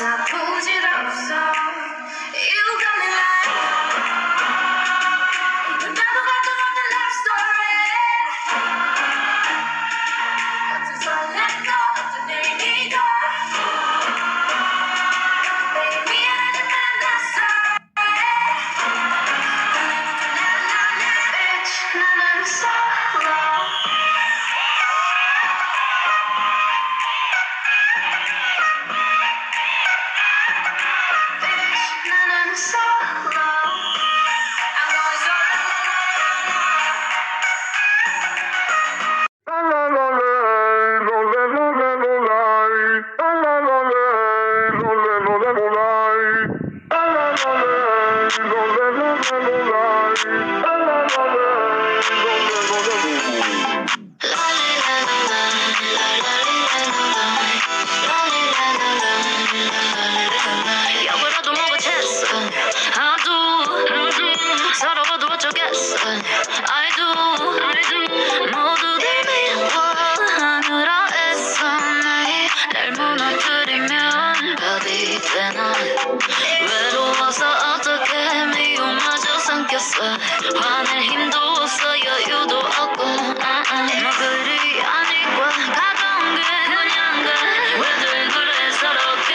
다 부질없어. You got me like 이건 나도 가끔 없는 love story. 어떤 설렘도 어떤 의미도 매일 미안하지만 that's alright. Bitch, 나는 solo. 나는 solo. I'm going solo. 역으로도 뭐가 됐어. I do. 서러워도 어쩌겠어. I do. 모두들 미워하느라 애써. 날 무너뜨리면 밥이 되나. 외로워서 어떻게 미움마저 삼켰어. 화낼 힘도 없어 여유도 없고 뭐 그리 아니고 가벼운 게 그냥 왜들 그래 서럽게.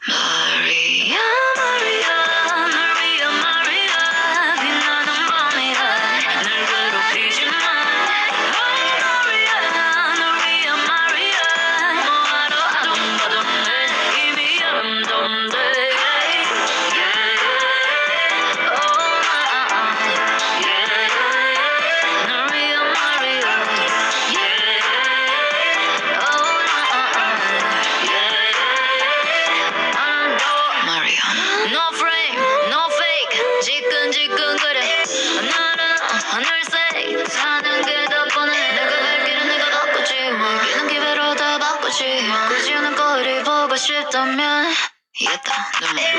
마리아 마리아 널 위한 마리아 빛나는 밤이야 널 괴롭히지 마. 마리아 널 위한 마리아 뭐하러 아둥바둥해 이미 아름다운데. No frame, no fake, 지끈지끈거려. 오늘은 하늘색 사는 게 더 뻔해. 내가 갈 길은 내가 바꾸지 먹이는 기회로 다 바꾸지. 굳이 오는 거리 보고 싶다면 이겼다.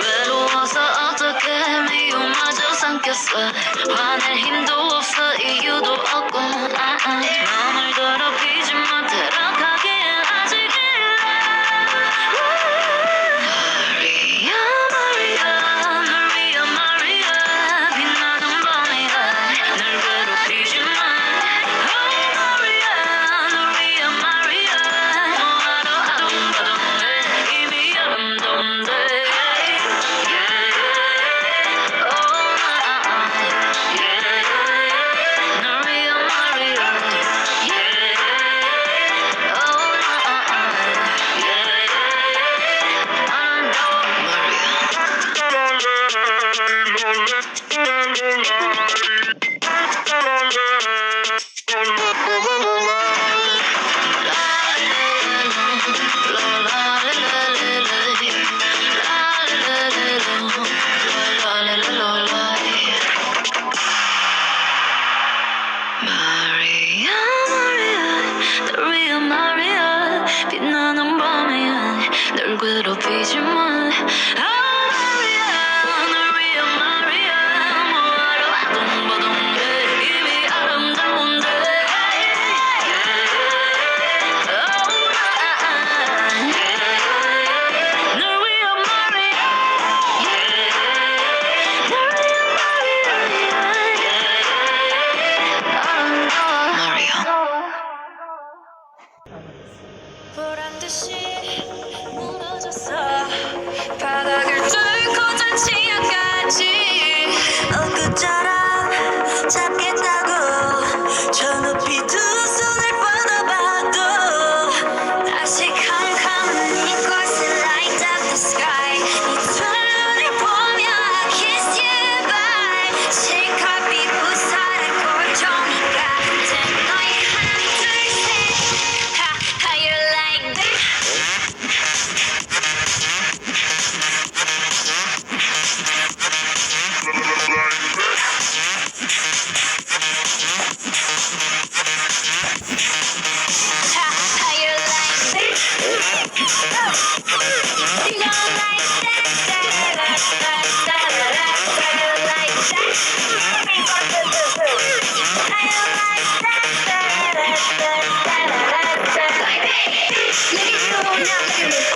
외로워서 어떻게 미움마저 삼켰어. 화낼 힘도 없어 이유도 없고 마음을 더럽히지 못해라 가기엔 아직 일러. 마리아 널 위한 마리아 빛나는 밤이야 널 괴롭히지 마. 마리아 널 위한 마리아 뭐하러 아둥바둥해 이미 아름다운데. 널 위한 마리아. 마리아 마리아 널 위한 마리아 빛나는 밤이야 널 괴롭히지 마. 마리아 널 위한 마리아 뭐하러 아둥바둥해 이미 아름다운데. 널 위한 마리아. 널 위한 마리아. 보란듯이 무너졌어. 바닥을 뚫고 전 치아까지 엊그처럼 잡겠다고 저 높이 두 손을 뻗어봐도 다시 캄캄한 이곳을 light up the sky. 네 두 눈을 보며 I kiss you bye. 실컷 비부사를 골종이 같은 너의 하나 둘 셋. How you like that? How you like that? You don't like that? How you like that? How you like that? Look at you now, look at me.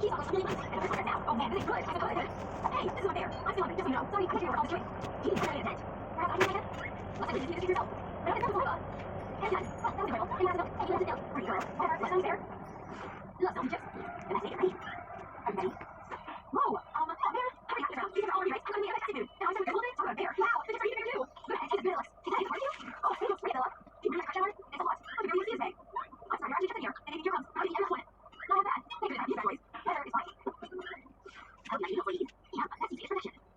He's almost really nice. And I'm just now. Oh man, this is good. I suppose I could. Hey, this is not fair. I'm still hungry, just so you know. Sorry, I'm not sure what all this doing. He's really intent. Perhaps I can make it. Looks like we just need to keep yourself. But I think that was saliva. And done. Well, that was enjoyable. Hey, last note. Hey, last note. Pretty girl. Whatever. What's on there? Love salty chips. And that's it. Ready? Are you ready? Whoa. Bear. How many happened around? These are all right. I'm going to be a food. Now I'm going to go a bear. Wow. The chips are even bigger too. Good. Hey, this Alex. Is that for you? Oh, it looks great, Ella. Do you remember that crush on? It's a lot. I'm going to see this bag. I'm sorry, you're actually just in here. And maybe your comes. I'm eating one. Not bad. Thank you for that. You guys, boys. Better is fine. Oh, yeah, you know what you need. Yeah, that's easy. It's tradition.